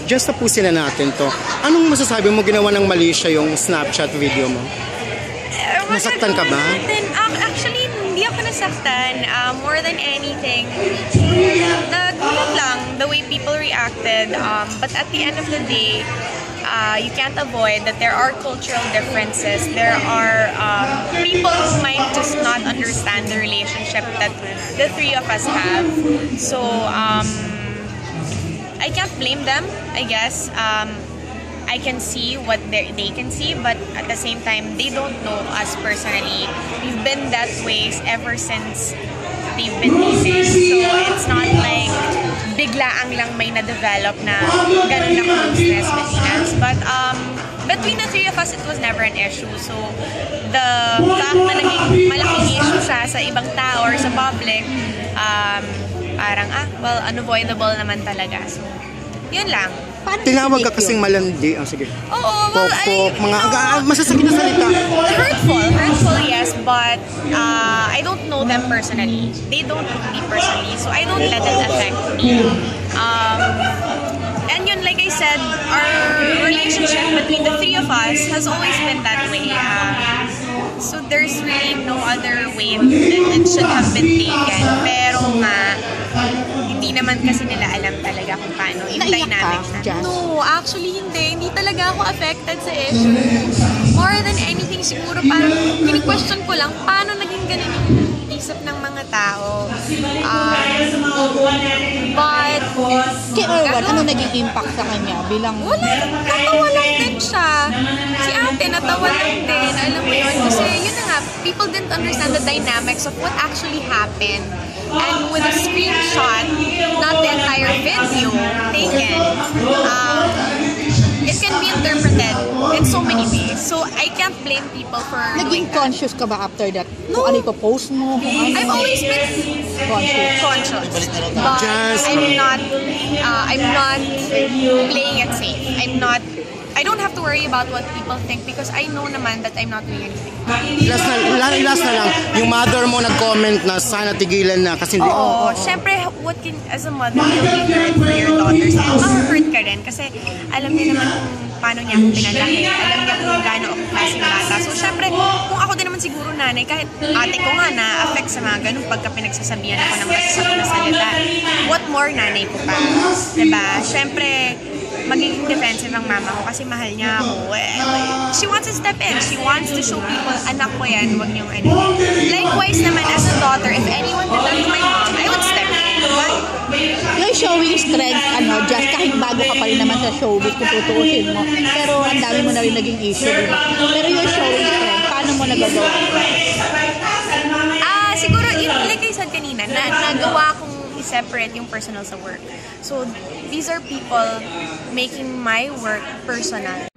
just tapusin na natin to. Anong masasabi mo ginawa ng mali siya yung Snapchat video mo? Nasaktan ka ba? Actually, hindi ako nasaktan. More than anything, nagulat lang the way people reacted. But at the end of the day, you can't avoid that there are cultural differences. There are people who might just not understand the relationship that the three of us have. So, I can't blame them, I guess. I can see what they can see, but at the same time, they don't know us personally. We've been that way ever since they've been dating. So it's not like biglaang lang may na-develop na ganun na closeness between us. But between the three of us, it was never an issue. So the fact na naging malaking issue siya sa ibang tao or sa public, parang well, unavoidable naman talaga. So yun lang. Tinawag ka kasing malandi. Sige. Oo, well, mga masasakit na salita. Hurtful, yes, but I don't know them personally. They don't know me personally, so I don't let it affect me. And yun, like I said, our relationship between the three of us has always been that way. So there's really no other way that it should have been taken. Pero nga, hindi naman kasi nila alam talaga kung paano yung dynamics na. No, actually hindi. Hindi talaga ako affected sa issue. More than anything, siguro parang kini-question ko lang paano naging ganun yung isip ng mga tao. But, kay Erwan, ano naging impact sa kanya bilang... Wala, natawa lang din siya. Si ate, natawa lang din. Alam mo yun, kasi yun na nga, people didn't understand the dynamics of what actually happened. And with a screenshot, not the entire video taken, it can be interpreted in so many ways. So I can't blame people for naging conscious ka ba after that? No. Kung ano ipopost mo? I've always been conscious. But I'm not playing it safe. I don't have to worry about what people think because I know naman that I'm not doing anything. Last na lang, yung mother mo nag-comment na sana tigilan na kasi hindi. Oo, syempre, as a mother, you'll be hurt for your daughters. Ma-hurt ka rin kasi alam niya naman kung paano niya akong pinalaki. Alam niya kung gaano ako klaseng bata. So, syempre, kung ako din naman siguro nanay, kahit ate ko nga na-affect sa mga ganun pagka pinagsasabihan ako ng masasakit na salita, what more nanay ko pa? Diba? Syempre, magiging defensive ang mama ko kasi mahal niya ako. She wants to step in. She wants to show people, anak ko yan, huwag niyong ano. Likewise naman, as a daughter, if anyone did that to my mom, I would step in. You're showing strength, just kahit bago ka pa rin naman sa showbiz kung tutuusin mo. Pero ang dami mo na rin naging issue, diba? Pero you're showing strength. Paano mo nagagawa? Siguro, like I said kanina, nagawa kong i-separate yung personal sa work. So, these are people making my work personal.